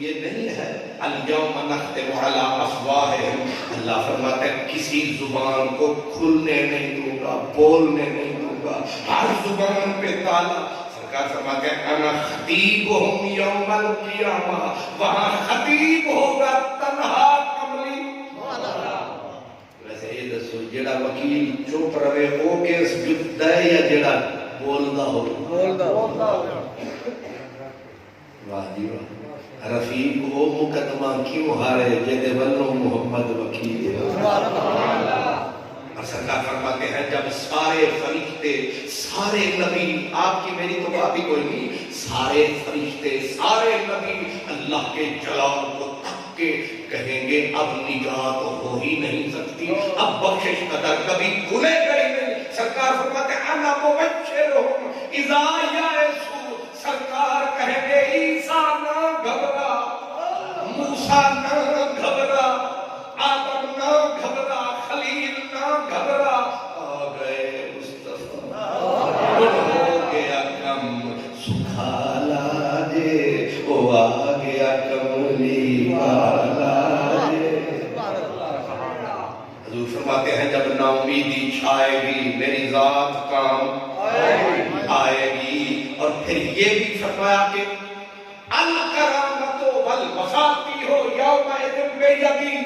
یہ نہیں ہے اليوم نختم علی افواہہم، اللہ فرماتا ہے کسی زبان کو کھلنے نہیں دوں گا، بولنے نہیں دوں گا، ہر زبان پہ تالا۔ سرکار فرماتے ہیں انا خطیبہم یوم القیامہ، وہاں خطیب ہوگا تنہا کملی۔ ویسے یہ دسو جڑا وکیل چپ رہے او کیس جتدا ہے یا جڑا بولدا ہو؟ واہ جی واہ، رفیق وہ مقدمہ کیوں ہارے جیدے ولو محمد وکیل ہے۔ اور سرکار فرماتے ہیں جب سارے فرشتے، سارے نبی، آپ کی میری تو بات ہی کوئی نہیں، سارے فرشتے، سارے نبی اللہ کے جلال کو تک کے کہیں گے اب نجات ہو ہی نہیں سکتی، اب بخشش قدر کبھی کھلے گئی نہیں۔ سرکار فرماتے ہیں انا مبشرہم اذا یئسوا، سرکار کہیں گے عیسیٰ نہ گھبرا، موسیٰ نہ گھبرا، آدم نہ گھبرا، خلیل نہ گھبرا، آ گئے مصطفیٰ، ہو گیا کم سکھالا جے، وہ آ گیا کملی والا جے۔ حضور فرماتے ہیں جب نا امیدی چھائے گی میری ذات کام آئے گی۔ اور پھر یہ بھی فرمایا کہ الکرامت والمفاتیح یومئذ بیدی،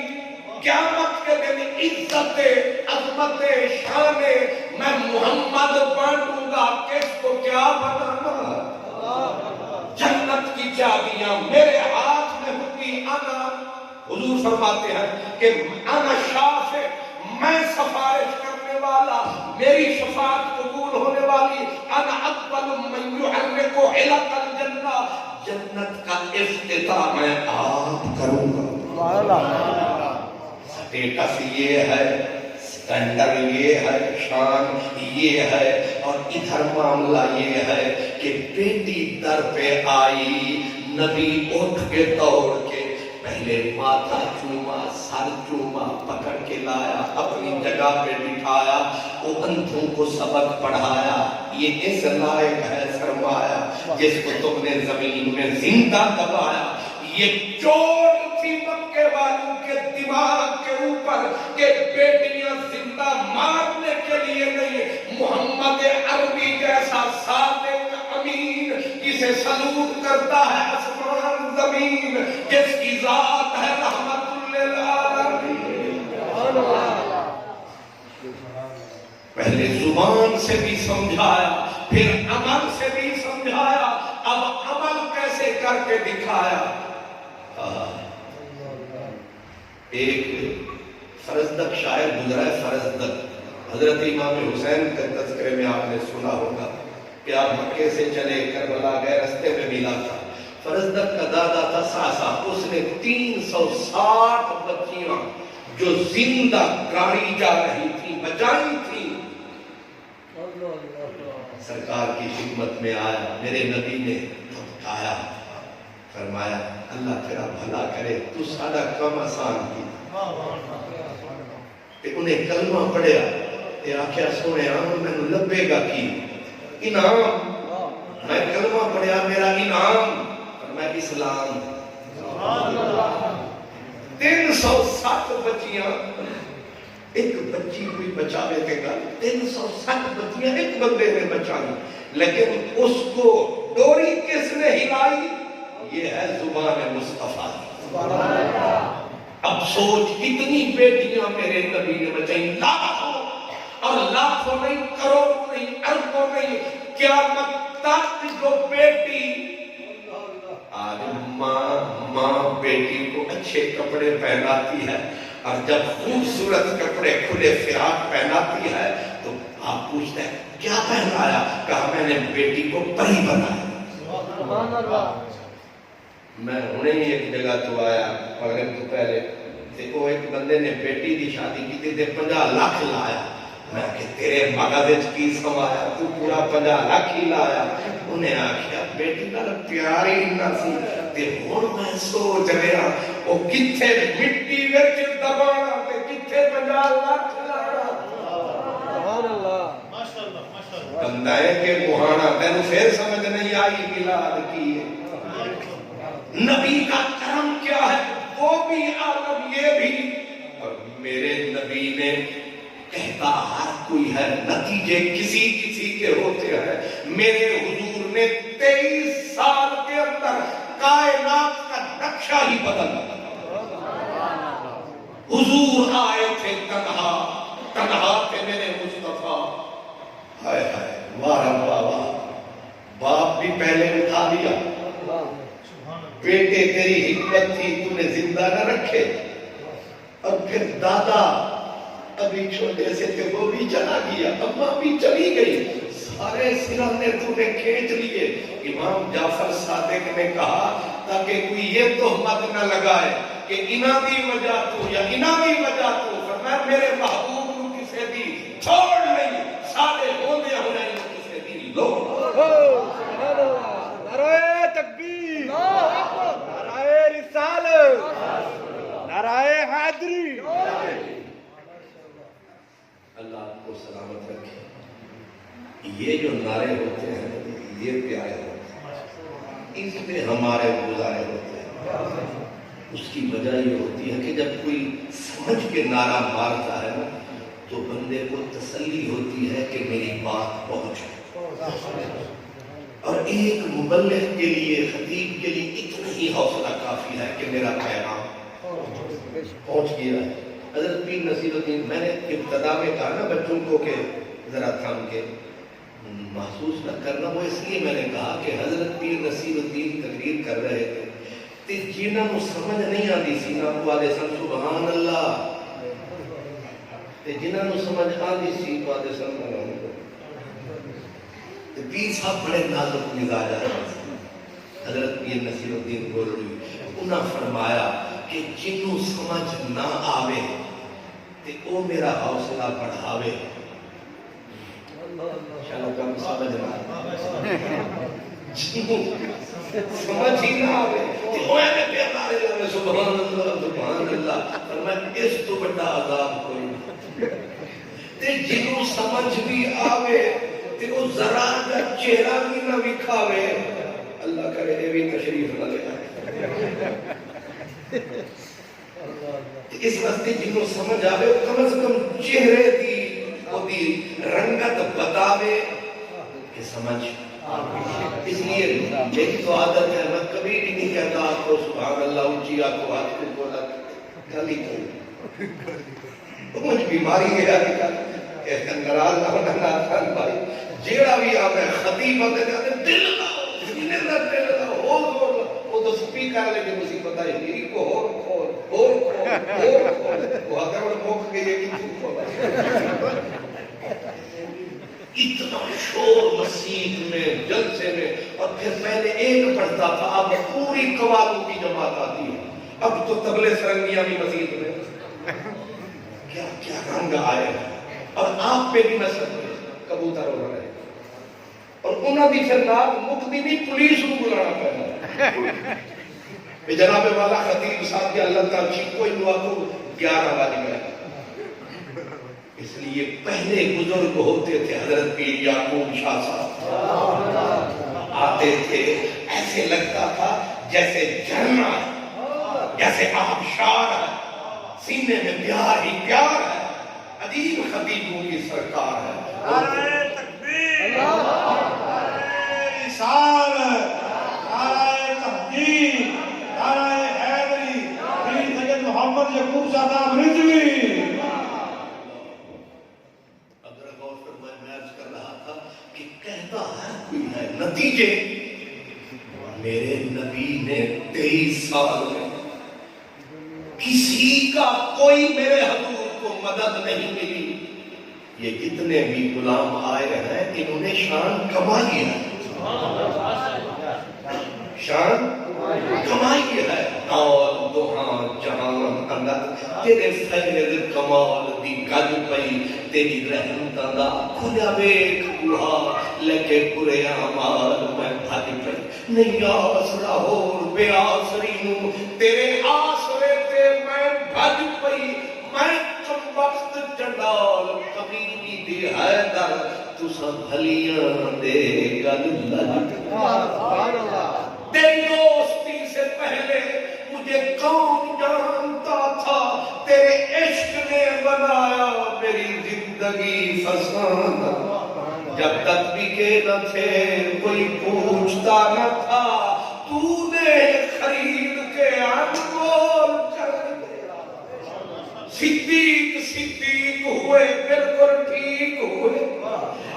قیامت کے دن عزت، عظمت، شان میں محمد بانٹوں گا، کس کو کیا بنانا؟ جنت کی چابیاں میرے ہاتھ میں ہوں گی۔ انا، حضور فرماتے ہیں کہ انا شافع، میں سفارش کرنے والا، میری شفاعت قبول ہونے والی۔ انا اقبل من یحرک حلق الجنہ، جنت کا افتتاح میں آپ کروں گا۔ سٹیٹس یہ ہے، سٹینڈر یہ ہے، شان یہ ہے، اور ادھر معاملہ یہ ہے کہ بیٹی در پہ آئی، نبی اٹھ کے دوڑ کے پہلے ماتھا چوما، سر چوما، پکڑ کے لایا، اپنی جگہ پہ بٹھایا، وہ اندھوں کو سبق پڑھایا۔ یہ اس لائق ہے سرمایہ جس کو تم نے زمین میں زندہ دبایا۔ یہ چوٹ تھی مکے والوں کے دماغ کے اوپر کہ بیٹیاں زندہ مارنے کے لیے نہیں، محمد عربی جیسا صادق امین جسے سلوٹ کرتا ہے آسمان زمین، جس کی ذات ہے رحمت للعالمین۔ پہلے زبان سے بھی سمجھایا، پھر عمل سے بھی سمجھایا، اب عمل کیسے کر کے دکھایا۔ ایک فرزدق شاعر گزرا ہے، فرزدق، حضرت امام حسین کے تذکرے میں آپ نے سنا ہوگا کہ آپ مکے سے چلے کربلا گئے، رستے میں ملا تھا۔ فرزدق کا دادا تھا ساسا، اس نے 360 بچیاں جو زندہ گاڑی جا رہی تھی بچائی تھی۔ سرکار کی خدمت میں آیا، میرے نبی نے دھمکایا، فرمایا اللہ تیرا بھلا کرے، تو سادہ کم آسان کی۔ انہیں کلمہ پڑھیا، یہ آخیا سونے میں لبے گا کی انعام، میں کلمہ پڑھیا میرا انعام، فرمایا اسلام۔ 360 بچیاں، ایک بچی کوئی بچاوے کے گا، 360 بچیاں ایک بندے نے بچائی، لیکن اس کو ڈوری کس نے ہلائی؟ یہ ہے زبان مصطفیٰ۔ اب سوچ کتنی بیٹیاں میرے نبی نے بچائی، لاکھوں، اور لاکھوں نہیں، کروڑوں نہیں، اربوں نہیں، قیامت تک جو بیٹی آج ماں بیٹی کو اچھے کپڑے پہناتی ہے، اور جب خوبصورت کپڑے کھلے فراق پہناتی ہے تو آپ پوچھتے ہیں کیا پہنایا؟ کہا میں نے بیٹی کو پری بنایا۔ میں انہیں ایک جگہ تو آیا مغرب تو پہلے، دیکھو ایک بندے نے بیٹی دی شادی کی تھی، 50 لاکھ لایا۔ میں کہ تیرے مغز کی سمایا، تو پورا 50 لاکھ ہی لایا۔ انہیں آکھیا بیٹی کا پیار ہی نہ سی، تے ہن میں سوچ رہا وہ کتھے مٹی وچ دبانا تے کتھے 50 لاکھ لانا۔ بندہ ہے کہ مہانا تینوں پھر سمجھ نہیں آئی میلاد کی ہے. نبی کا کرم کیا ہے وہ بھی عالم یہ بھی. اور میرے نبی نے کہتا ہر کوئی ہے نتیجے کسی کسی کے ہوتے ہیں. میرے حضور نے 23 سال کے اندر کائنات کا نقشہ ہی بدل دیا. حضور آئے تھے تنہا تھے میرے مصطفیٰ. ہائے ہائے وارا بابا باپ بھی پہلے اٹھا دیا. بیٹے تیری حکمت تھی تو نے زندہ نہ رکھے. اور پھر دادا ابھی چھوٹے سے تھے وہ بھی چلا گیا. اماں بھی چلی گئی. سارے سرانے تو نے کھینچ لیے. امام جعفر صادق نے کہا تاکہ کوئی یہ تہمت نہ لگائے کہ انہاں دی وجہ تو یا انہاں دی وجہ تو. فرمایا میرے محبوب کو کسے دی چھوڑ نہیں سارے ہوندے ہونے کسے دی لو. نعرہ تکبیر، نعرہ رسالت، نعرہ حیدری. اللہ آپ کو سلامت رکھے. یہ جو نعرے ہوتے ہیں یہ پیارے ہوتے ہیں. اس پہ ہمارے گزارے ہوتے ہیں. اس کی وجہ یہ ہوتی ہے کہ جب کوئی سمجھ کے نعرہ مارتا ہے نا تو بندے کو تسلی ہوتی ہے کہ میری بات پہنچے. اور ایک مبلغ کے لیے خطیب کے لیے اتنا ہی حوصلہ کافی ہے کہ میرا پیغام پہنچ گیا ہے. حضرت پیر نصیر الدین میں نے ابتدا میں کہا نا بچوں کو کہ ذرا تھام کے محسوس نہ کرنا. وہ اس لیے میں نے کہا کہ حضرت پیر نصیر الدین تقریر کر رہے تھے تے جنہاں کو سمجھ نہیں آتی سی نا کو آدھے سن سبحان اللہ تے جنہاں کو سمجھ آتی سی کو آدھے سن سبحان اللہ. پیر صاحب بڑے نازک مزاج آئے. حضرت پیر نصیر الدین گولوی انہاں فرمایا کہ جنہوں سمجھ نہ آوے تے او میرا حوصلہ بڑھاوے. چلو کم سمجھ نہ جنہوں سمجھ ہی نہ آوے تے او اینے پیارے لگے سبحان اللہ سبحان اللہ. فرمایا اس تو بڑا عذاب کوئی نہیں. تے جنہوں سمجھ بھی آوے تے وہ ذرا کا چہرہ بھی نہ بکھاوے. اللہ کرے یہ بھی تشریف نہ لے آئے. اس واسطے جنہوں سمجھ آوے کم از کم چہرے دی رنگت بتاوے کہ سمجھ. اس لیے میری تو عادت ہے میں کبھی بھی نہیں کہتا آپ کو سبحان اللہ اونچی آپ کو ہاتھ کو بولا گالی کروں. مجھ بیماری ہے کہ ناراض نہ ہونا ناخان بھائی جیڑا بھی آپ ہے خطیب ہوتے جاتے دل لاؤ انہیں نہ دل لاؤ وہ تو سپیکر لے کے مصیبت آئی میری کو ہور کھول وہ اگر وہ موقع کے یہ کی کھول. اتنا شور مسجد میں جلسے میں اور پھر پہلے ایک پڑھتا تھا اب پوری قوالوں کی جماعت آتی ہے. اب تو طبلے سرنگیاں بھی مسجد میں. کیا کیا رنگ آئے ہیں. اور آپ پہ بھی نسل کبوتر ہو رہے ہیں. اور انہوں نے پھر رات مکتی بھی پولیس کو بلانا پڑنا. جناب والا خطیب صاحب کے اللہ تعالیٰ چیک کوئی دعا کو 11 والی میں. اس لیے پہلے بزرگ ہوتے تھے حضرت پیر یعقوب شاہ صاحب آتے تھے ایسے لگتا تھا جیسے جھرنا ہے جیسے آبشار ہے سینے میں پیار ہی پیار ہے. عجیب خطیبوں کی سرکار ہے. نعرہ تکبیر، نعرہ رسالت، نعرہ تحقیق، نعرہ حیدری، پیر سید محمد یعقوب شاہ صاحب رضوی. نتیجے میرے نبی نے 23 سال میں کسی کا کوئی میرے حضور کو مدد نہیں ملی. یہ جتنے بھی غلام آئے ہیں انہوں نے شان کمائی ہے. شان کمائی ہے. اور دوہاں جہان اندر تیرے فیض کمال دی گج پئی تیری رحمت دا کھلیا بیک بوہا لکے پورے اعمال میں بھاگ پئی. نہیں آسرا ہور بے آسری نو تیرے آسرے تے میں بھاگ پئی. میں کم وقت چنڈال کبھی دی حیدر تسا بھلیاں دے گل لگ تیری دوستی سے پہلے مجھے کون جانتا تھا، تیرے عشق نے بنایا میری زندگی فسانہ، جب تک بکے نہ تھے کوئی پوچھتا نہ تھا، تو نے خرید کے انمول کر دیا۔ صدیق صدیق ہوئے، بالکل ٹھیک ہوئے،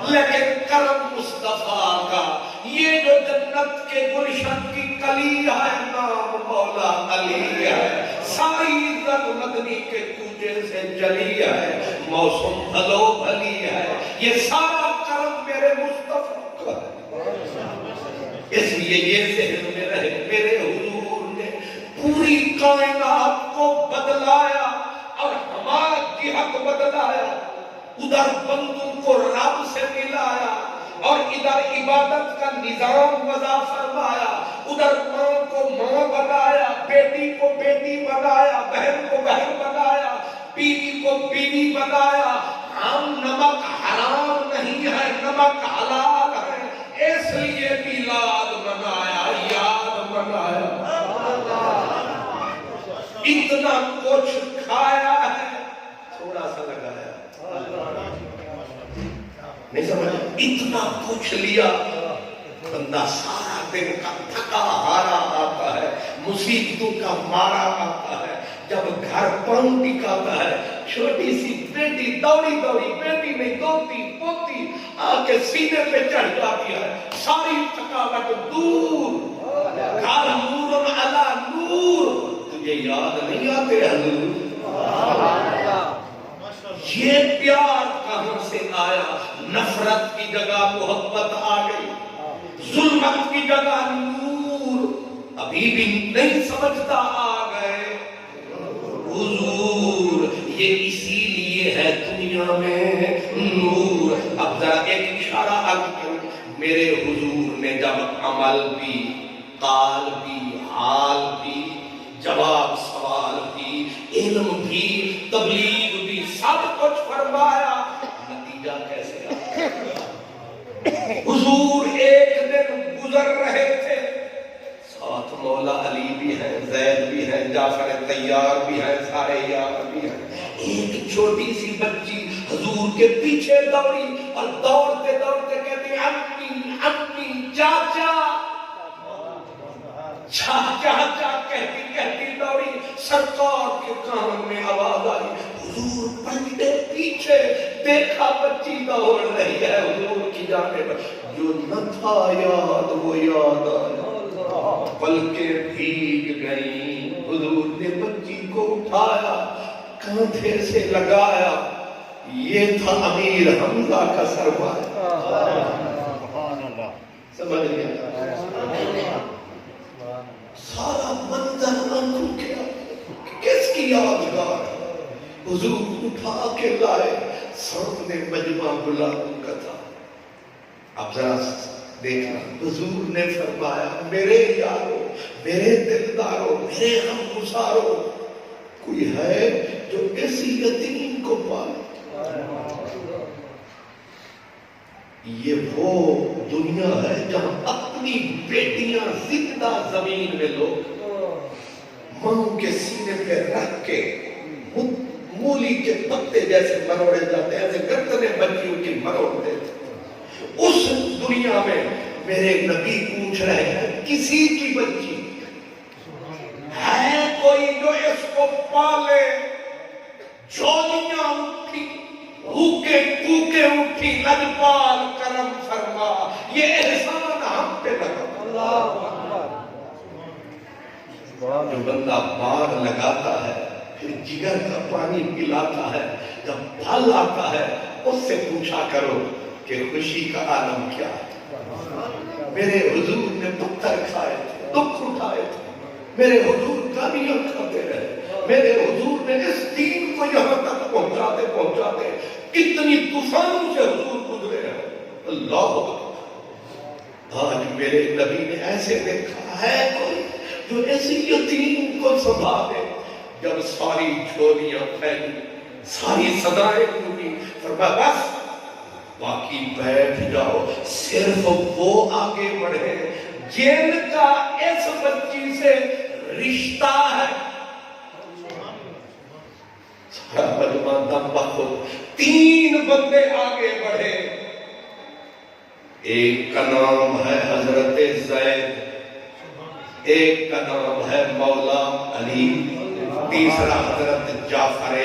لیکن کرم مصطفیٰ کا یہ جو جنت کے گلشن کی کلی ہے نام مولا علی ہے، ساری عزت مدنی کے کوچے سے چلی ہے، موسم بھلو بھلی ہے، یہ سارا کرم میرے مصطفیٰ کا ہے۔ اس لیے یہ ذہن میں رہے، میرے حضور نے پوری کائنات کو بدلایا اور ہمارا جہت بدلایا، ادھر بندوں کو رب سے ملایا اور ادھر عبادت کا نظام وضع فرمایا، ادھر ماں کو ماں بنایا، بیٹی کو بیٹی بنایا، بہن کو بہن بنایا، بیوی کو بیوی بنایا۔ ہم نمک حرام نہیں ہے، نمک حلال ہے، اس لیے میلاد منایا، یاد منایا۔ اتنا کچھ کھایا ہے، تھوڑا سا لگایا، نہیں سمجھ، اتنا کچھ لیا، بندہ سارا دن کا تھکا ہارا آتا ہے، مصیبتوں کا مارا آتا ہے، جب گھر پاؤں ٹکاتا ہے، چھوٹی سی بیٹی دوڑی دوڑی، بیٹی نہیں دوتی پوتی آ کے سینے پہ چڑھ جاتی ہے، ساری تھکاوٹ دور، گھر نور علی نور۔ تجھے یاد نہیں آتے حضور؟ یہ پیار کہاں سے آیا؟ نفرت کی جگہ محبت آ گئی، ظلمت کی جگہ نور، ابھی بھی نہیں سمجھتا آ گئے حضور، یہ اسی لیے ہے دنیا میں نور۔ اب ذرا ایک اشارہ کروں، میرے حضور نے جب عمل بھی، قال بھی، حال بھی، جواب سوال بھی، علم بھی، تبلیغ بھی، سب کچھ فرمایا، نتیجہ کیسے آیا؟ حضور ایک دن گزر رہے تھے، ساتھ مولا علی بھی ہیں، زید بھی ہیں، جعفر طیار بھی ہیں، سارے یار بھی ہیں، ایک چھوٹی سی بچی حضور کے پیچھے دوڑی اور دوڑتے دوڑتے کہتی امی امی چاچا، چاچا کہتی کہتی دوڑی، سرکار کے کان میں آواز آئی، حضور پلٹے پیچھے، دیکھا بچی دوڑ رہی ہے حضور کی جانب، جو نہ تھا یاد وہ یاد آیا، پلکیں بھیگ گئیں، حضور نے بچی کو اٹھایا، کاندھے سے لگایا، یہ تھا امیر حمزہ کا سرمایہ۔ سمجھ گیا؟ سارا منظر آنکھوں کے کس کی یادگار ہے؟ حضور اٹھا کے لائے، سامنے مجمع غلاموں کا تھا۔ اب ذرا دیکھنا، حضور نے فرمایا میرے یارو، میرے دلدارو، میرے غمگسارو، کوئی ہے جو ایسی یتیم کو پالے؟ یہ وہ دنیا ہے جہاں اپنی بیٹیاں زندہ زمین میں لوگ ماں کے سینے پہ رکھ کے مولی کے پتے جیسے مروڑے جاتے ہیں، ایسے گردنیں بچیوں کی مروڑتے تھے۔ اس دنیا میں میرے نبی پوچھ رہے ہیں کسی کی بچی ہے کوئی جو اس کو پالے؟ جولیاں اٹھی، بھوکے کوکے اٹھی، لجپال کرم فرما، یہ احسان ہم پہ لگا۔ جو بندہ باغ لگاتا ہے، پھر جگر کا پانی پلاتا ہے، جب پھل آتا ہے اس سے پوچھا کرو کہ خوشی کا عالم کیا ہے۔ میرے حضور نے پتھر کھائے تھے، دکھ اٹھائے تھے، میرے حضور گالیاں کھاتے رہے، میرے حضور نے اس دین کو یہاں تک پہنچاتے پہنچاتے کتنی طوفانوں سے حضور گزرے ہیں۔ اللہ اکبر، آج میرے نبی نے ایسے دیکھا ہے کوئی جو ایسی یتیم کو سنبھالے؟ جب ساری جھولیاں پھیلی، ساری صدائیں گونی، فرمایا بس باقی بیٹھ جاؤ. صرف وہ آگے بڑھے جن کا اس بچی سے رشتہ ہے. سارا مجمع دم بخود 3 بندے آگے بڑھے. ایک کا نام ہے حضرت زید, ایک کا نام ہے مولا علی, تیسرا حضرت جعفر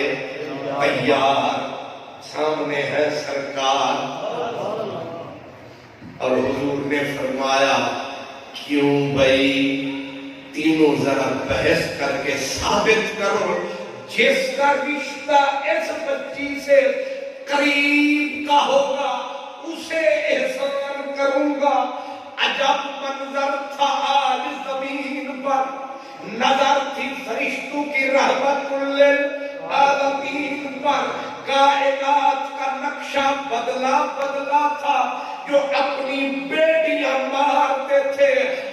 طیار, سامنے ہے سرکار. اور حضور نے فرمایا کیوں بھائی تینوں ذرا بحث کر کے ثابت کرو جس کا رشتہ اس بچی سے قریب کا ہوگا اسے احسان کروں گا. عجب منظر تھا آج زمین پر, نظر تھی فرشتوں کی رحمت للعالمین پر. کائنات کا نقشہ بدلا بدلا تھا. جو اپنی بیٹیاں مارتے تھے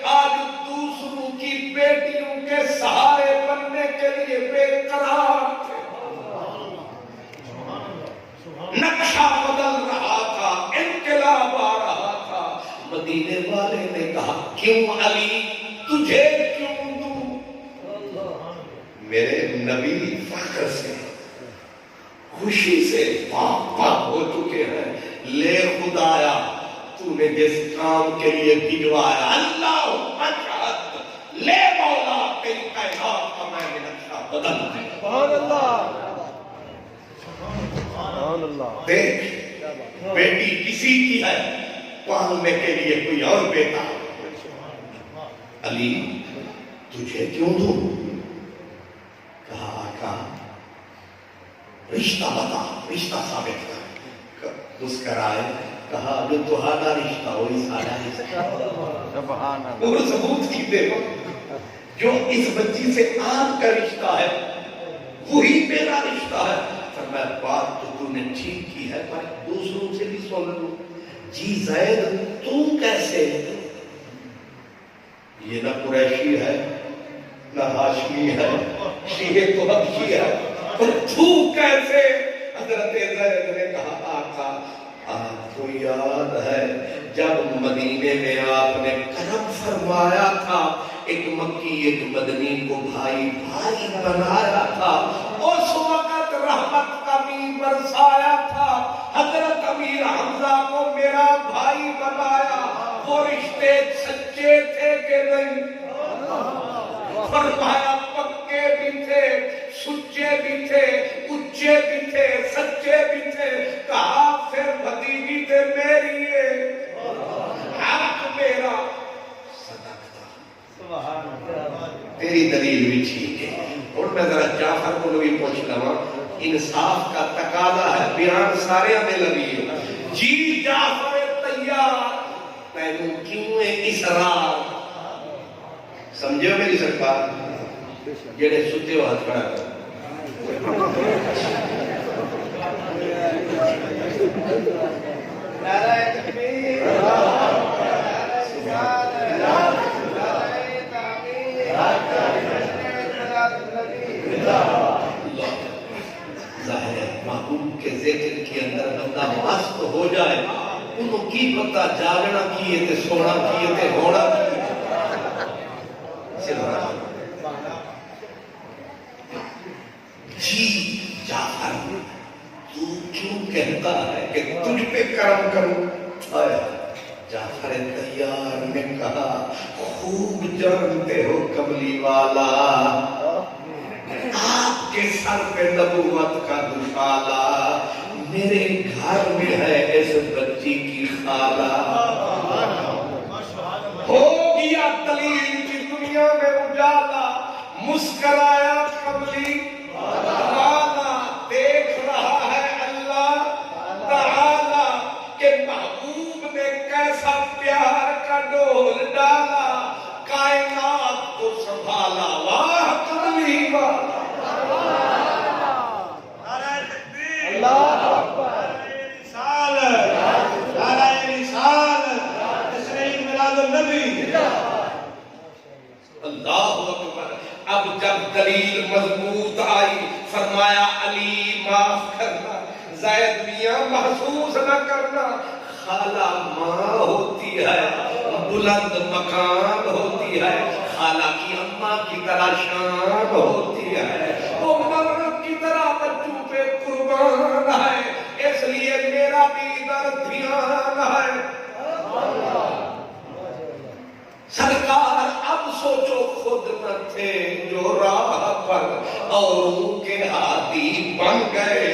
آج دوسروں کی بیٹیوں کے سہارے بننے کے لیے بے قرار تھے. نقشہ بدل رہا تھا, انقلاب آ رہا تھا. مدینے والے نے کہا کیوں علی تجھے کیوں دوں؟ میرے نبی فخر سے خوشی سے پاک ہو چکے ہیں. لے خدایا تو نے جس کام کے لیے بھجوایا, اللہ مشہد, لے مولا تیری کائنات کا میں نے نقشہ بدل دیا. سبحان اللہ, سبحان اللہ. دیکھ بیٹی کسی کی ہے, پالنے کے لیے کوئی اور بیٹا. علی تجھے کیوں دوں؟ کہا آقا رشتہ بتا, رشتہ ثابت کر. مسکرائے, کہا جو تمہارا رشتہ وہی سارا رشتہ. سبحان اللہ. اور ثبوت کی دے جو اس بچی سے آپ کا رشتہ ہے وہی میرا رشتہ ہے. فرمایا بات تو نے ٹھیک کی ہے پر دوسروں سے بھی سن لو. جی زید تو کیسے؟ یہ نہ قریشی ہے نہ ہاشمی ہے, شیعہ تو حبشی ہے, پر تو کیسے؟ حضرت زید نے کہا آقا آپ کو یاد ہے جب مدینے میں آپ نے کرم فرمایا تھا, ایک مکی ایک مدنی کو بھائی بھائی بنایا تھا, اس وقت رحمت کا می برسایا تھا. حضرت امیر حمزہ کو میرا بھائی بنایا. وہ رشتے سچے تھے کہ نہیں؟ فرمایا پکے بھی تھے, سچے بھی تھے, اچے بھی تھے, سچے بھی تھے. کہا پھر بھتیجی تھے میری حق میرا صدقہ. تیری دلیل بھی ٹھیک ہے. اور میں ذرا جعفر کو بھی پوچھ لوا, انصاف کا تقاضا ہے, بیان سارے ہمیں لگی ہے. جی جعفر طیار تینوں کیوں اصرار؟ سمجھو میری سرکار, جڑے ستے ہو ہاتھ کھڑا کر. نعرہ تکبیر, ظاہر ہے محبوب کے ذکر کے اندر بندہ مست ہو جائے, انہوں کی پتہ جاگنا کیے تے سونا کیے تے ہونا کیے. جی جعفر تو کیوں کہتا ہے کہ تجھ پہ کرم کروں؟ جعفر طیار نے کہا خوب جانتے ہو کملی والا, آپ کے سر پہ نبوت کا دشالہ, میرے گھر میں ہے اس بچی کی خالہ. ہو گیا دلیل کی دنیا میں اجالا, مسکرایا کملی والا. دیکھ رہا ہے اللہ تعالی کہ محبوب نے کیسا پیار کا ڈول ڈالا, کائنات کو سنبھالا. واہ کملی والا. نعرہ تکبیر, اللہ اکبر, نعرہ رسالت, نعرہ رسالت. زید میاں محسوس نہ کرنا، خالہ ماں ہوتی ہے، بلند مقام ہوتی ہے، خالہ کی اماں کی طرح شان ہوتی ہے، وہ ماں کی طرح بچوں پہ قربان ہے، اس لیے میرا بھی ادھر دھیان ہے۔ سرکار اب سوچو خود نہ تھے جو راہ پر اوروں کے ہادی بن گئے،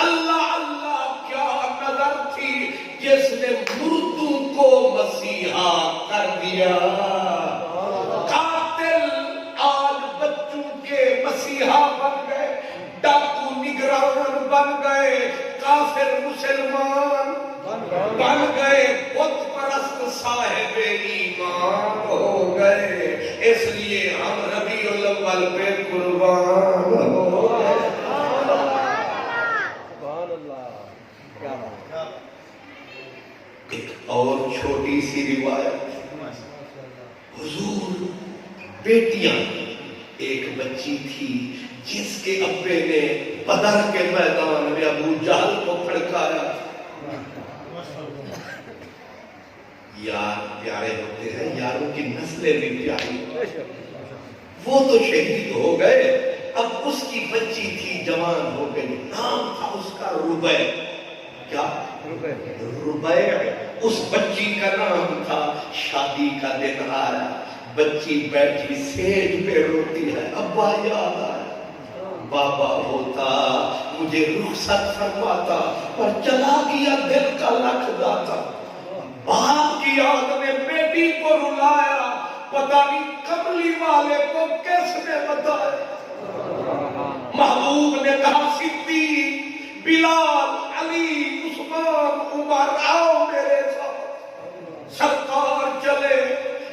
اللہ اللہ کیا نظر تھی جس نے مردوں کو مسیحا کر دیا، قاتل آج بچوں کے مسیحا بن گئے، ڈاکو نگران بن گئے، کافر مسلمان بن گئے، بت پرست صاحب ایمان ہو گئے، اس لیے ہم ربیع الاول پہ قربان ہو گئے۔ سبحان اللہ، کیا بات۔ ایک اور چھوٹی سی روایت، حضور بیٹیاں، ایک بچی تھی جس کے ابے نے بدر کے میدان میں ابو جہل کو پھڑکایا۔ یار پیارے ہوتے ہیں، یاروں کی نسلیں بھی پیاری، وہ تو شہید ہو گئے، اب اس کی بچی تھی جوان ہو گئی، نام تھا اس کا ربیع، کیا ربیع، اس بچی کا نام تھا۔ شادی کا دن آیا، بچی بیٹھی سیج پہ روتی ہے، ابا یاد آیا، بابا ہوتا مجھے رخصت فرماتا، پر چلا گیا دل کا لکھ داتا۔ باپ کی یاد نے بیٹی کو رلایا، پتہ نہیں کملی والے کو کس نے بتایا۔ محبوب نے کہا صدیق، بلال، علی، عثمان، عمر آؤ میرے ساتھ۔ سرکار چلے،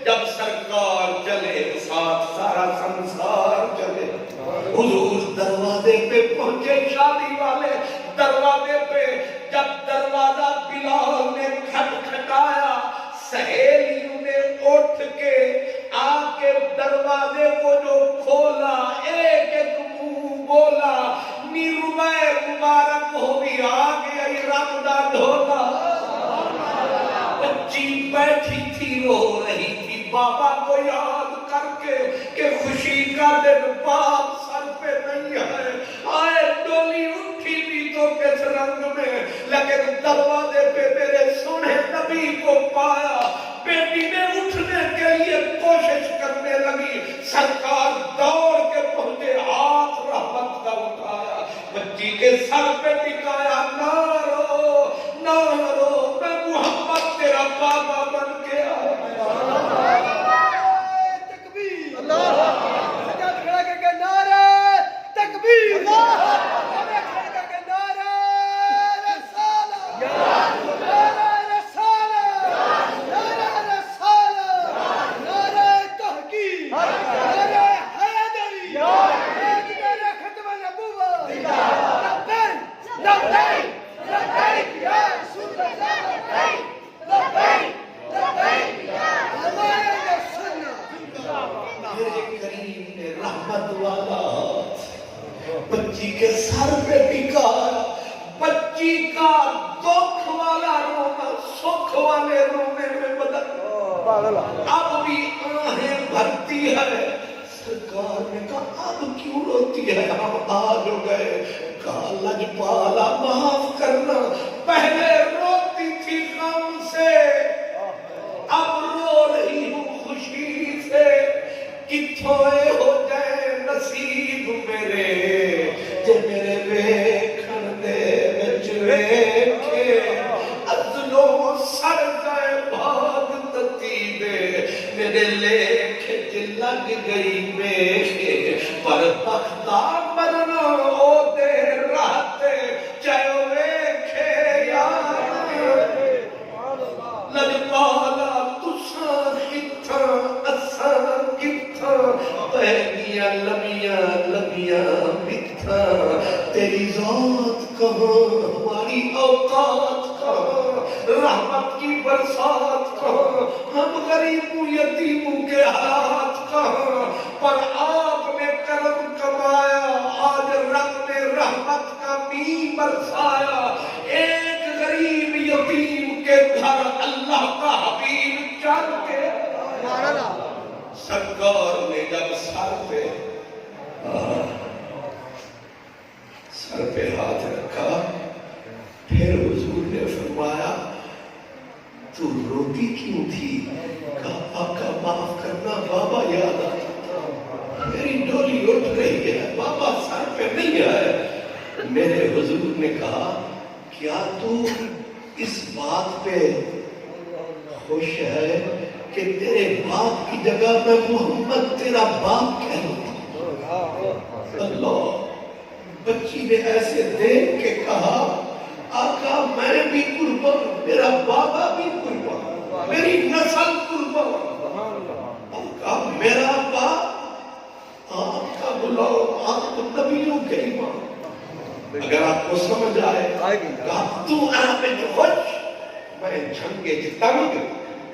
جب سرکار چلے ساتھ سارا سنسار چلے۔ حضور دروازے پہ پہنچے، شادی والے دروازے پہ، جب دروازہ بلال نے کھٹکھٹایا، سہیلیوں نے اٹھ کے آ کے دروازے کو جو کھولا، ایک ایک منہ بولا، نی ربیع مبارک ہو بھی آ گیا یہ رب دا ڈھولا۔ بچی بیٹھی تھی رو رہی تھی بابا کو یاد کر کے کہ خوشی کا دن باپ سر پہ نہیں ہے، آئے ڈولی اٹھی بھی تو کس رنگ میں، لیکن دروازے پہ میرے سونے نبی کو پایا۔ بیٹی نے اٹھنے کے لیے کوشش کرنے لگی، سرکار دوڑ کے پہنچے، ہاتھ رحمت کا اٹھایا، بچی کے سر پہ ٹکایا، نہ رو نہ رو، میں محمد تیرا بابا بن کے آیا۔ تکبیر، سجاد کھڑا کر کے نعرہ تکبیر، نعرہ کھڑا کر کے نعرہ رسالت، نعرہ رسالت، نعرہ رسالت، نعرہ تحقیق، نعرہ حیدری، نعرہ ختم نبوت، لبیک لبیک لبیک یا رسول اللہ، لبیک لبیک لبیک یا ہمارے سنت۔ میرے کریم نے رحمت والا بچی کے سر پہ ٹکایا، بچی کا دکھ والا رونا سکھ والے رونے میں بدل گیا، اب بھی آہیں بھرتی ہے۔ سرکار نے کہا اب کیوں روتی ہے، ہم آج ہو گئے، کہا لجپالا معاف کرنا، پہلے روتی تھی غم سے، اب رو رہی ہوں خوشی سے، کتھوئے ہو جائے نصیب میرے، جے میرے ویکھن دے وچ ویکھے، ازلوں سر گئے بھاگ تتی دے، میرے لیکھ چ لگ گئی میخے، پر بختہ مرنا او دے رہتے، چاہے ویکھے یا لجپالا تساں کتھاں اساں کتھاں، پہلیاں لمیاں لمیاں متھاں، تیری ذات کہاں ہماری اوقات کہاں، رحمت کی برسات کہاں، ہم غریبوں یتیموں کے حالات کہاں، پر آپ نے کرم کمایا، آج رب نے رحمت کا پانی برسایا، ایک غریب یتیم کے گھر اللہ کا حبیب چل کے سرکار نے جب سر پہ ہاتھ رکھا، پھر حضور نے فرمایا تو روتی کیوں تھی؟ کہا آقا معاف کرنا، بابا یاد آتا، میری ڈولی اٹھ رہی ہے، بابا سر پہ نہیں آئے۔ میرے حضور نے کہا کیا تو اس بات پہ خوش ہے کہ تیرے باپ کی جگہ میں محمد تیرا باپ کہتا ہوں؟ اللہ، بچی نے ایسے دیکھ کے کہا آقا میں بھی قربان، میرا بابا بھی قربان، میری نسل قربان، آقا میرا باپ آپ کا بلاؤ، آپ تو نبیوں کے امام، اگر آپ کو سمجھ آئے کہا تو آمد خوش، میں جھنگے تنگ،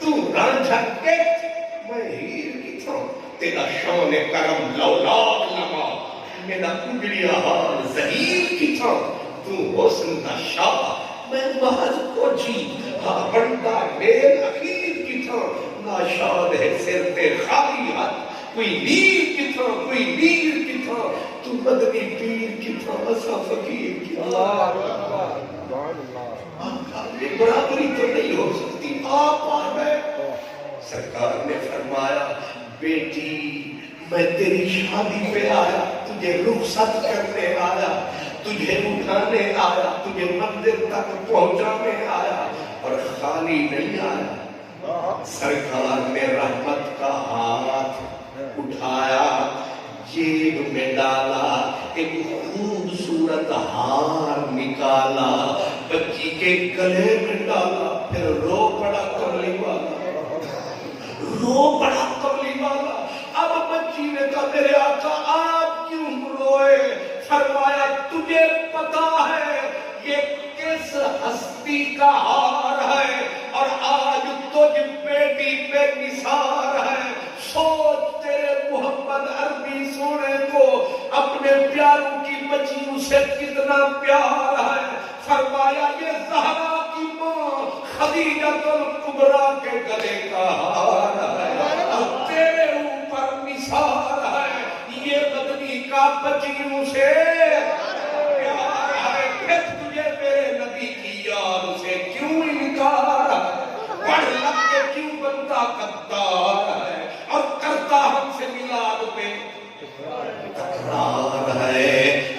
تو رانجھا کیت، میں ہیر کی تھا، تیرا شان کرم لولاک لما، میرا اگڑیا حال زہیر کی تھا، تو حسن کا شاہ، میں محض کو جی، ہاں بندہ میل اخیر کی تھا، ناشاد ہے سر پہ خالی ہاتھ، کوئی نیر کی تھا، کوئی نیر کی تھا، تو مدنی پیر کی تھا، اسا فقیر کی تھا۔ آقا یہ برابری تو نہیں ہو سکتی، آپ آئے۔ سرکار نے فرمایا بیٹی میں تیری شادی پہ آیا، تجھے رخصت کرنے آیا، تجھے اٹھانے آیا، تجھے مندر تک پہنچانے آیا، اور خالی نہیں آیا۔ سرکار نے رحمت کا ہاتھ اٹھایا، جیب میں ڈالا، ایک خوبصورت ہار نکالا، بچی کے گلے میں ڈالا، پھر رو پڑا کملی والا، رو پڑا کملی والا۔ اب بچی نے کہا میرے آقا آپ کیوں روئے؟ فرمایا تجھے پتا ہے یہ کس ہستی کا ہار ہے، اور آج تجھ بیٹی پہ نثار ہے، سوچ تیرے محمد عربی سونے کو اپنے پیاروں کی بچیوں سے کتنا پیار ہے۔ فرمایا یہ زہرا کی ماں خدیجۃ الکبریٰ کے گلے کا ہار ہے، اور تیرے اوپر نثار ہے، یہ مدنی کا بچیوں سے پیار ہے، پھر تجھے میرے نبی کی یاد سے کیوں انکار ہے؟ پڑھ لگ کے کیوں بنتا غدار ہے، اور کرتا ہم سے میلاد پہ تکرار ہے؟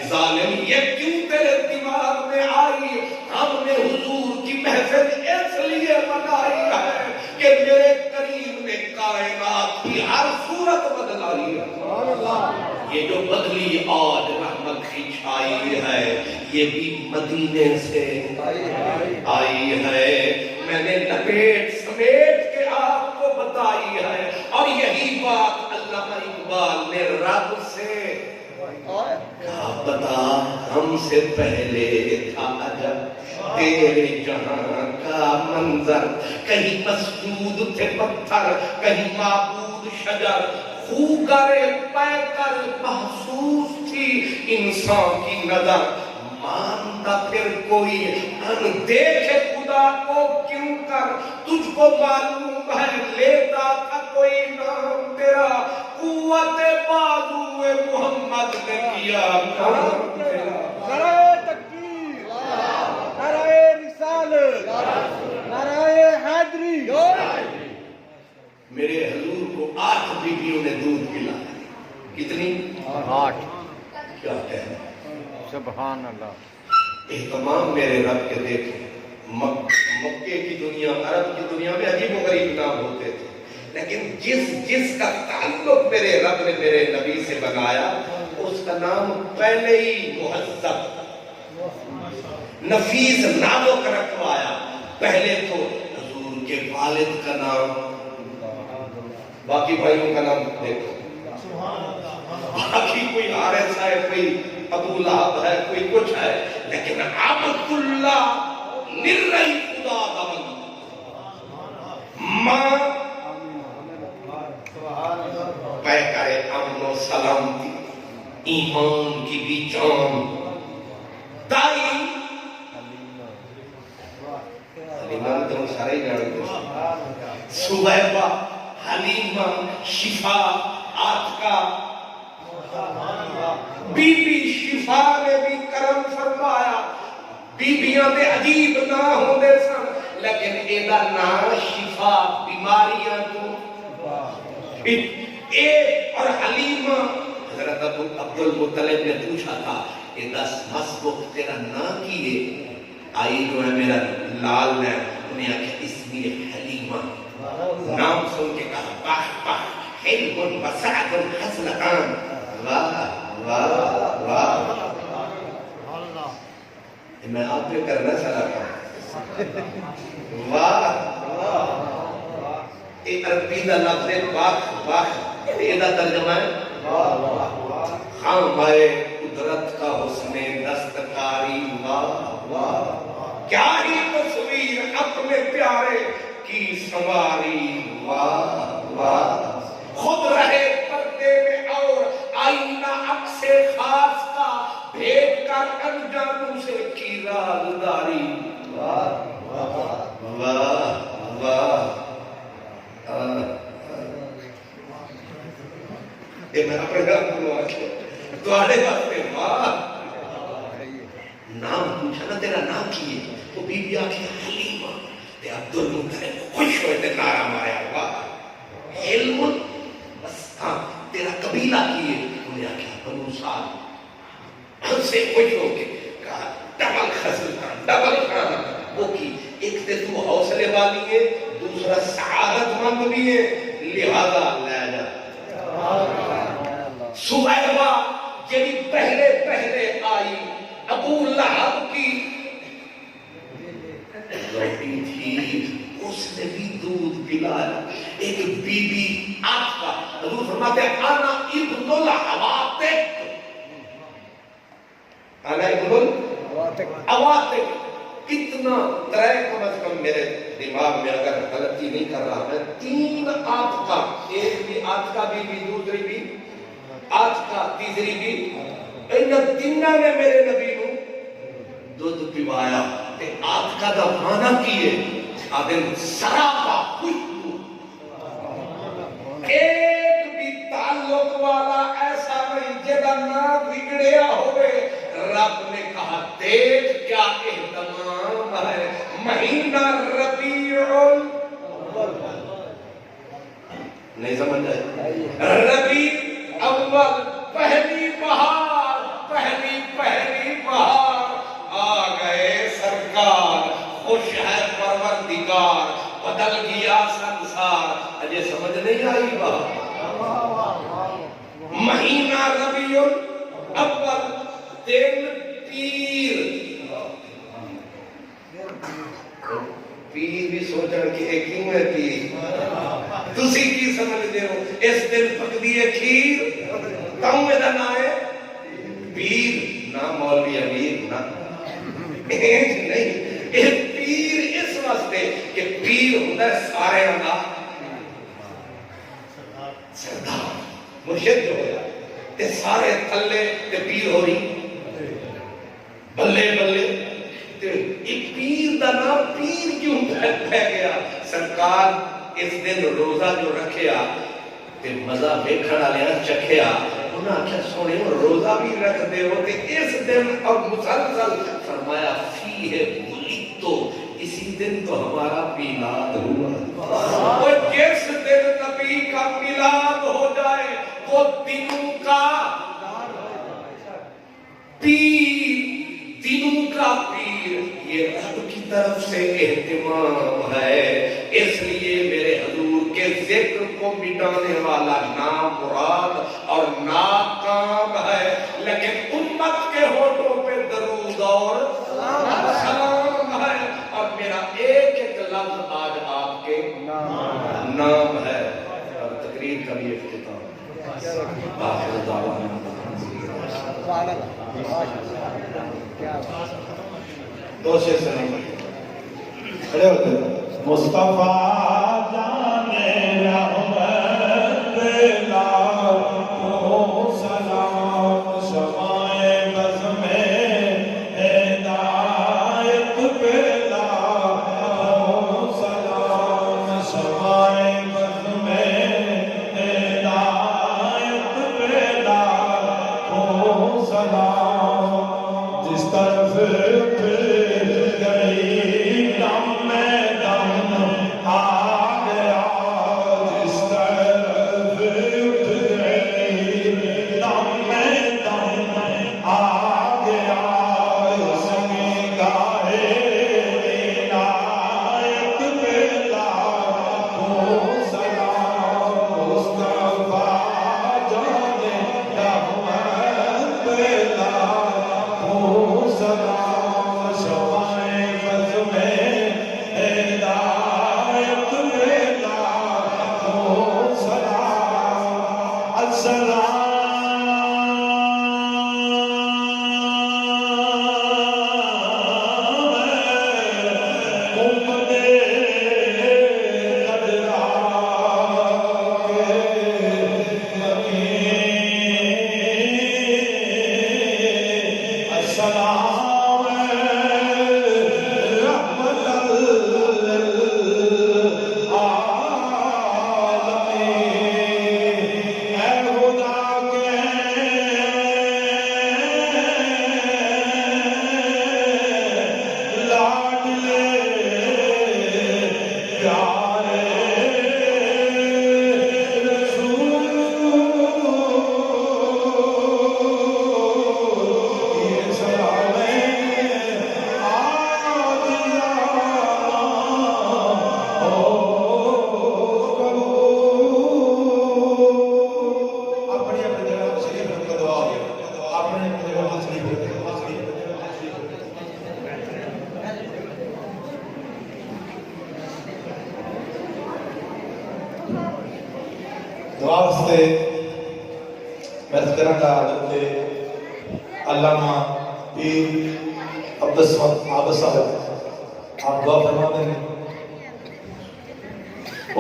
ظالم یہ کیوں تیرے دماغ میں آئی؟ ہم نے حضور کی محفل اس لیے بنائی ہے کہ میرے کریم نے کائنات کی ہر صورت بدلائی ہے۔ یہ جو بدلی آج رحمت کی چھائی ہے، یہ بھی مدینے سے آئی ہے، میں نے لپیٹ سمیٹ کے آپ کو بتائی ہے، اور یہی بات علامہ اقبال نے رب سے کہا بتا ہم سے پہلے تھا عجب تیرے جہاں کا منظر، کہیں مسجود تھے پتھر، کہیں معبود شجر، خوگر پیکر محسوس تھی انسان کی نظر، مانتا پھر کوئی اندیکھے خدا کو کیوں کر، تجھ کو معلوم ہے لیتا تھا کوئی نام تیرا، قوت بازو محمد نے کیا کام تیرا۔ نعرہ تکبیر، نعرہ رسالت، نعرہ حیدری۔ میرے حضور کو 8 بیویوں نے دودھ پلایا، کتنی؟ 8۔ کیا کہنا، سبحان اللہ۔ اہتمام میرے رب کے دیکھیں، مکے کی دنیا، عرب کی دنیا میں عجیب و غریب نام ہوتے تھے، لیکن جس کا تعلق میرے رب نے میرے نبی سے بنایا، اس کا نام پہلے ہی مہذب نفیس ناموں کا رکھوایا۔ پہلے تو حضور کے والد کا نام، باقی بھائیوں کا نام دیکھو، باقی کوئی حارث ہے، کوئی ابو لہب ہے، کوئی کچھ ہے، لیکن عبداللہ نرئی خدا دمن، ماں پیکر امن و سلامتی، ایمان کی بھی جان، دائی حلیمہ تو سارے ہی جانتے سہیبہ حلیمہ شفا عاتقہ بی بی شفا نے بھی کرم فرمایا بیبیاں دے عجیب نہ ہوندے سن لیکن ایدہ نا شفا بیماریاں تو اور حلیمہ حضرت عبد المطلب نے پوچھا تھا کہ دس مسبوق تیرا نا کیے آئی جو ہے میرا لال نے انہیں آکھا اسمی حلیمہ نام سن کے کہا باہ باہ حلم وسعد حسنتان واہ واہ واہ میں آپ پہ کرنا چاہتا ہوں واہ ایک عربی دا لفظ ہے واہ واہ یہ دا ترجمہ ہے خام آئے قدرت کا حسن دستکاری واہ واہ کیا ہی تصویر اپنے پیارے کی سواری واہ واہ خود رہے پردے میں اور آئینہ عکس خاص کا بھیج کر انجانوں سے کی رازداری واہ واہ واہ واہ یہ میں اپنے گھر بلوا کے دوارے واسطے واہ نام پوچھا نا تیرا نام کیے تو بی بی آکھے حلیمہ تے عبد المطلب خوش ہوئے تے نعرہ ماریا واہ علم بس ہاں تیرا قبیلہ کیے انہیں آکھے بنو سعد ہم سے خوش ہو کے کہا ڈبل خزل خان ڈبل خان وہ کی ایک تے تو حوصلے والی ہے دوسرا سعادت مند بھی ہے لہذا لے جا سہیبہ جنی پہلے پہلے آئی ابو لہب کی روٹی تھی اس نے بھی دودھ پلایا ایک بی بی عاتقہ حضور فرماتے ہیں انا ابن العواتق انا ابن العواتق کتنا ترے کم از کم میرے دماغ میں اگر غلطی نہیں کر رہا میں 3 عاتقہ ایک بھی عاتقہ بی دوسری بھی عاتقہ تیسری بھی ان تینوں نے میرے نبی کو دودھ پیوایا تے عاتقہ دا معنی کیے آدم سراپا خوشبو ایک بھی تعلق والا ایسا نہیں جدا نہ بگڑیا ہوئے رب نے کہا دیکھ کیا اہتمام ہے مہینہ ربیع نہیں سمجھ آئے ربیع اول پہلی بہار پہلی بہار آ گئے سرکار خوش ہے پروردگار بدل گیا سنسار اجے سمجھ نہیں آئی بات مہینہ ربیع اول دن پیر بھی سوچن کہ ایک کیوں ہے پیر تسی کی سمجھ دے ہو اس دن پکدی ہے کھیر تاؤں میں دن آئے پیر نہ مولوی امیر نہ نہیں پیر اس واسطے کہ پیر ہوتا ہے سارے اندہ سردار مرشد جو ہویا تے سارے تھلے تے پیر ہو رہی بلے بلے ایک پیر دا نام پیر کیوں پہ گیا سرکار اس دن روزہ جو رکھیا تے مزہ بیکھڑا لیا چکھیا انہاں کیا سونے روزہ بھی رکھ دے ہو تے اس دن اور مسلسل فرمایا فیہ بلیتو اسی دن تو ہمارا میلاد ہوا وہ جس دن نبی کا میلاد ہو جائے وہ دنوں کا پیر دنوں کا پیر یہ رب کی طرف سے اہتمام ہے اس لیے میرے حضور کے ذکر کو مٹانے والا نامراد اور ناکام ہے لیکن امت کے ہونٹوں پہ درود اور سلام ہے اور میرا ایک ایک لفظ آج آپ کے نام ہے اور تقریر کا بھی افتتاح آخر دعوانا دو سے سنیں کھڑے ہوتے مصطفیٰ جانے رحمت لاکھوں سلام شمائے بز میں ہدایت پہ لاکھوں دعا واسطے میں کروں گا حضرت علامہ پیر عبدالصمد عابد صاحب آپ دعا فرما دیں گے.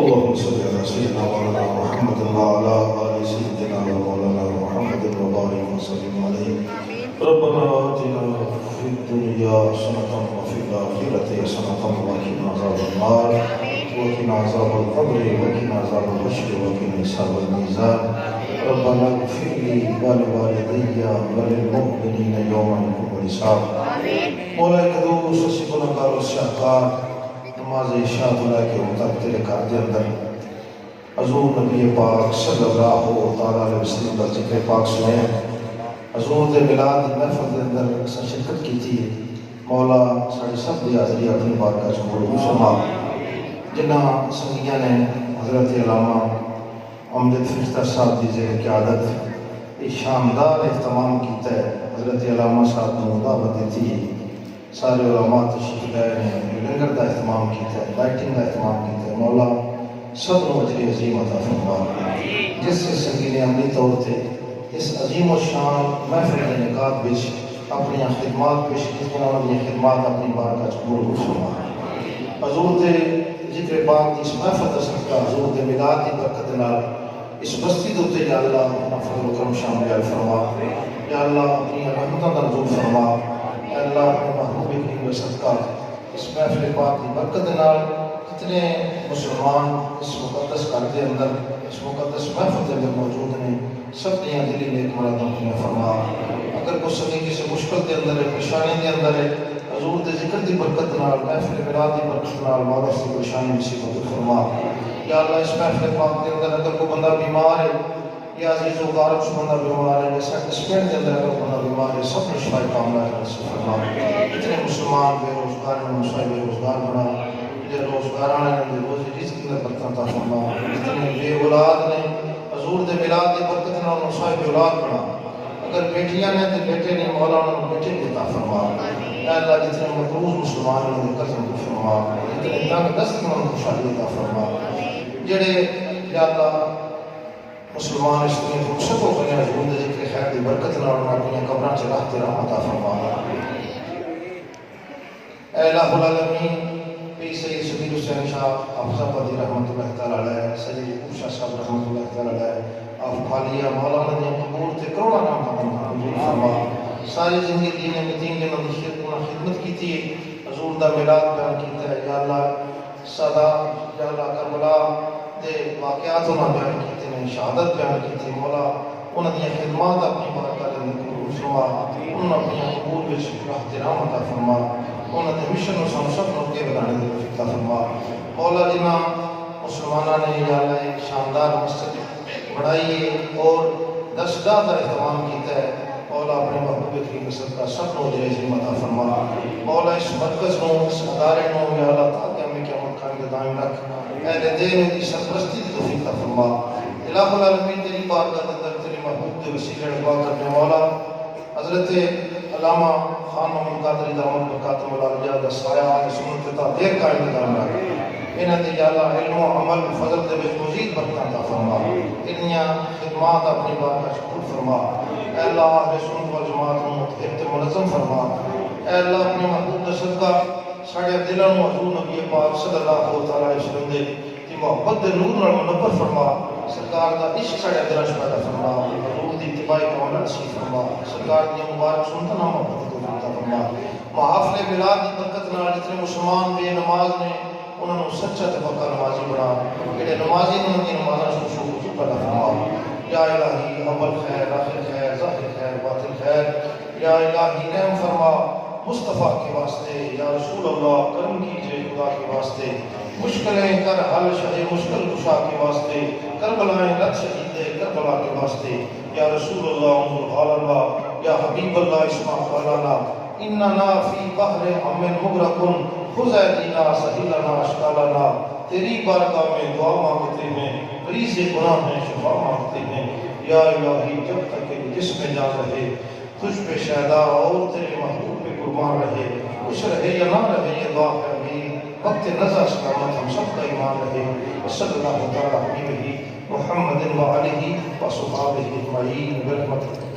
اللهم صل على سيدنا مولانا محمد وعلى آل سيدنا مولانا محمد وبارك وسلم عليه. ربنا آتنا في الدنيا حسنة وفي الآخرة حسنة وقنا عذاب النار وقنا عذاب القبر وقنا عذاب الحشر وقنا حساب الميزان. ربنا اغفر لي ولوالدي وللمؤمنين يوم يقوم الحساب. مولا قدوس اسی گناہگار و شاہکار نماز عشاء تو لے کے اب تک تیرے گھر کے اندر حضور نبی پاک صلی اللہ علیہ وسلم کا ذکر پاک سنے. حضور دے میلاد دی محفل دے اندر اساں شرکت کی تھی. مولا ساڈی سب دی حاضری اپنی بارگاہ وچ قبول فرما. جنہاں سنگیاں نے حضرت علامہ امجد فرشتہ صاحب دی زیر قیادت ایک شاندار اہتمام کیتا ہے. حضرت علامہ صاحب نے دعوت دیتی ہے. سارے علماء تشریف لائے ہیں. لنگر کا اہتمام کیتا ہے, لائٹنگ کا اہتمام کیتا ہے. مولا سب نو اجر عظیم عطا فرما. جس سے سنگی نے عملی طور سے اس عظیم و شان محفل کے نکات بچ اپنی خدمات پیش کی اپنی خدمات اپنی بارگاہ قبول فرما. حضور دے ذکر پاک اس محفل کا صدقہ حضور دے میلاد دی برکت نال اس بستی دے تے یا اللہ اپنا فضل و کرم شامل فرما. یا اللہ اپنی رحمتاں دا نزول فرما. یا اللہ اپنے محبوب کریم کے صدقہ اس محفل پاک کی برکت نال کتنے مسلمان اس مقدس گھر کے اندر اس مقدس محفل کے اندر موجود ہیں سب دیاں دلی نیک مراداں پوریاں فرما. اگر کوئی سنی کسی مشکل کے اندر ہے, پریشانی کے اندر ہے, حضور دے ذکر دی برکت نال محفل میلاد دی برکت نال مولا اس کی پریشانی مصیبت دور فرما. یا اللہ اس محفل پاک کے اندر اگر کوئی بندہ بیمار ہے یا عزیز و غارب سے بندہ بیمار ہے, جیسا اس پینٹ کے اندر اگر بندہ بیمار ہے, سب نے شفاء کاملہ کا نصیب فرما. اتنے مسلمان بے روزگار ہیں مسائل بے روزگار بنا, جو روزگاران ہیں جو روزی رزق کے اندر برکت عطا فرما. اتنے بے اولاد نے حضور دے میلاد دی برکت نال صاحب اولاد بنا. اگر بیٹیاں نے تو بیٹے نے مولا انہوں نے بیٹے عطا فرما. یا اللہ جتنے مقروض مسلمان ہیں انہیں قرض عطا فرما. جتنے تنگ دست ہیں انہیں خوشحالی عطا فرما. جڑے یا اللہ مسلمان اس دنیا کو رخصت ہو گئے ہیں حضور دے ذکر خیر دی برکت نال انہوں نے اپنی قبراں چ راحت رحمت عطا فرما. اے الہ العالمین پیر سید شبیر حسین شاہ حافظ آبادی رحمۃ اللہ تعالی علیہ, سید یعقوب شاہ صاحب رحمۃ اللہ تعالی علیہ, آپ خالیہ مولانا نے قبول تے کروڑا نام قبول فرما. ساری زندگی دین مدین کے انہوں خدمت کی تھی. حضور دا میلاد بیان کیتا ہے. یا اللہ سادہ یا اللہ کربلا دے واقعات انہوں بیان کیتے ہیں, شہادت بیان کی تھی. مولا انہوں نے خدمات اپنی برکت میں قبول فرما. انہوں اپنی قبول وچ راحت رحمت عطا فرما. انہوں نے مشن و سن سب نو کے بنانے دی توفیق عطا فرما. مولا جنہاں مسلمانوں نے یا اللہ ایک شاندار مسجد بڑھائی ہے اور دستگاہ کا اہتمام کیتا ہے. مولا اپنے محبوب کریم صدقہ سب نو اجر عظیم عطا فرما. مولا اس مرکز نو اس ادارے نو یا اللہ تعالی ہمیں قیامت قائم دائم رکھ. اہل دین دی سرپرستی دی توفیق عطا فرما. الہ العالمین تیری بارگاہ کے اندر تیری محبوب کے وسیلے دعا کرنے مولا حضرت علامہ خان محمد قادری دامت برکاتہ العالیہ کا سایہ سنت تا دیر قائم دائم رکھ. انہاں دی یا اللہ علم و عمل فضل دے وچ مزید برکت عطا فرما. انہاں خدمات اپنی بارگاہ قبول فرما. اے اللہ اہل سنت و جماعت کو متحد منظم فرما. اے اللہ اپنے محبوب کا صدقہ ساڈے دلاں نوں حضور نبی پاک صلی اللہ تعالی علیہ وسلم دے دی محبت دے نور نال منور فرما. سرکار دا عشق ساڈے دلاں وچ پیدا فرما. حضور دی اتباع کامل نصیب فرما. سرکار دی مبارک سنت نام محبت عطا فرما. محافل میلاد دی برکت نال جتنے مسلمان بے نماز نے انہوں نے سچا تے پکا نمازی بنا. جڑے نمازی نے ان کی نمازاں خوشو خوشو پیدا فرما. یا الہی اول خیر آخر خیر ظاہر خیر باطن خیر. یا الہی رحم فرما مصطفیٰ کے واسطے. یا رسول اللہ کرم کیجئے خدا کے واسطے. مشکلیں کر حل شہ مشکل کشا کے واسطے. کربلائیں رت شہید کربلا کے واسطے. یا رسول اللہ انظر حالنا. یا حبیب اللہ اسمع قالنا. اننا فی بحر امن مغرقن خذ ایدینا سہیلنا اشکالنا. تیری بارگاہ میں دعا مانگتے ہیں, مریض گناہ میں شفا مانگتے ہیں. یا الہی جب تک کہ جسم میں جان رہے تجھ پہ شہدا اور تیرے محبوب پہ قربان رہے. خوش رہے یا نہ رہے یہ دعا ہے امین. وقت نظر سلامت ہم سب کا ایمان رہے. صلی اللہ تعالیٰ علیہ محمد وآله وصحابه أجمعين برحمتك